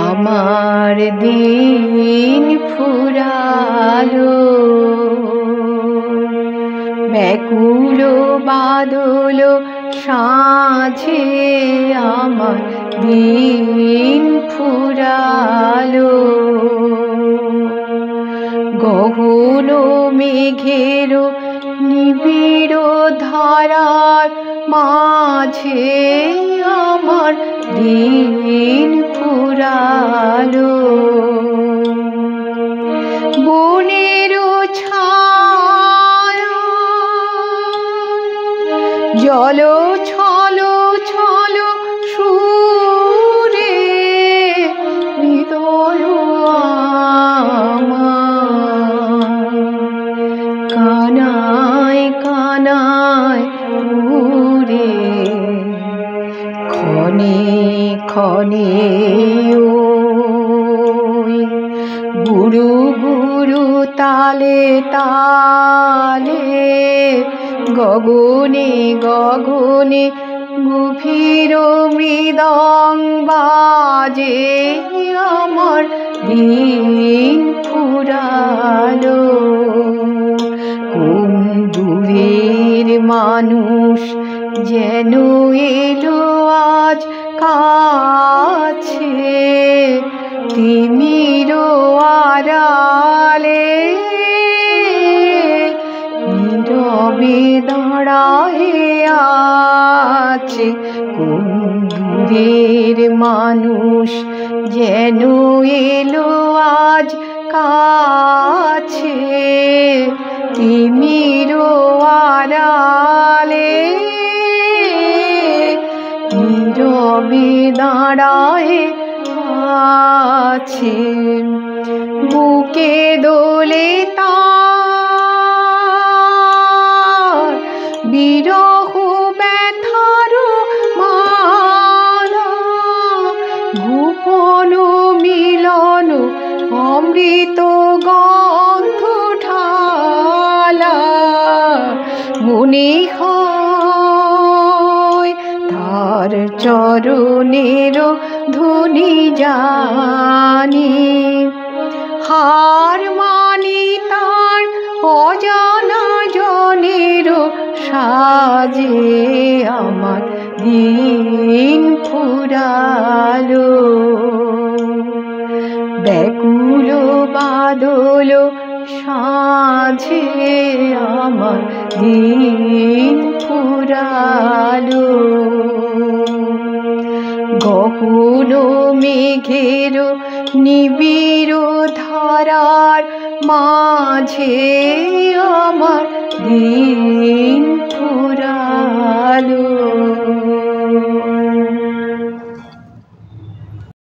আমার দিন ফুরালো, ব্যাকুল বাদল সাঁঝে আমার দিন ফুরালো। গহন মেঘের নিবিড় ধারার মাঝে আমার দিন ফুরালো। বনের ছায়া জল ছল ছল সুরে হৃদয় কানায় কানায় পুরে। ক্ষণে ক্ষণে ওই গুরু গুরু তালে তালে গগনে গগনে গভীর মৃদং বাজে আমার দিন ফুরালো। কোন দূরের মানুষ যেন এলো আজ কাছে, তিমির আড়ালে নীরবে দাঁড়ায়ে আছে। কোন দূরের মানুষ যেন এলো আজ কাছে, তিমির আড়ালে নীরবে দাঁড়ায়ে আছে। বুকে দোলে তার বিরহ ব্যথার মালা, গোপন মিলন অমৃত গন্ধ ঢালা। মনে হয় তার চরণের ধ্বনি জানি, হার মানি তার অজানা জনের সাজে আমার দিন ফুরালো। ব্যাকুল বাদল সাঁঝে আমার দিন ফুরালো। গহন মেঘের নিবিড় ধারার মাঝে আমার দিন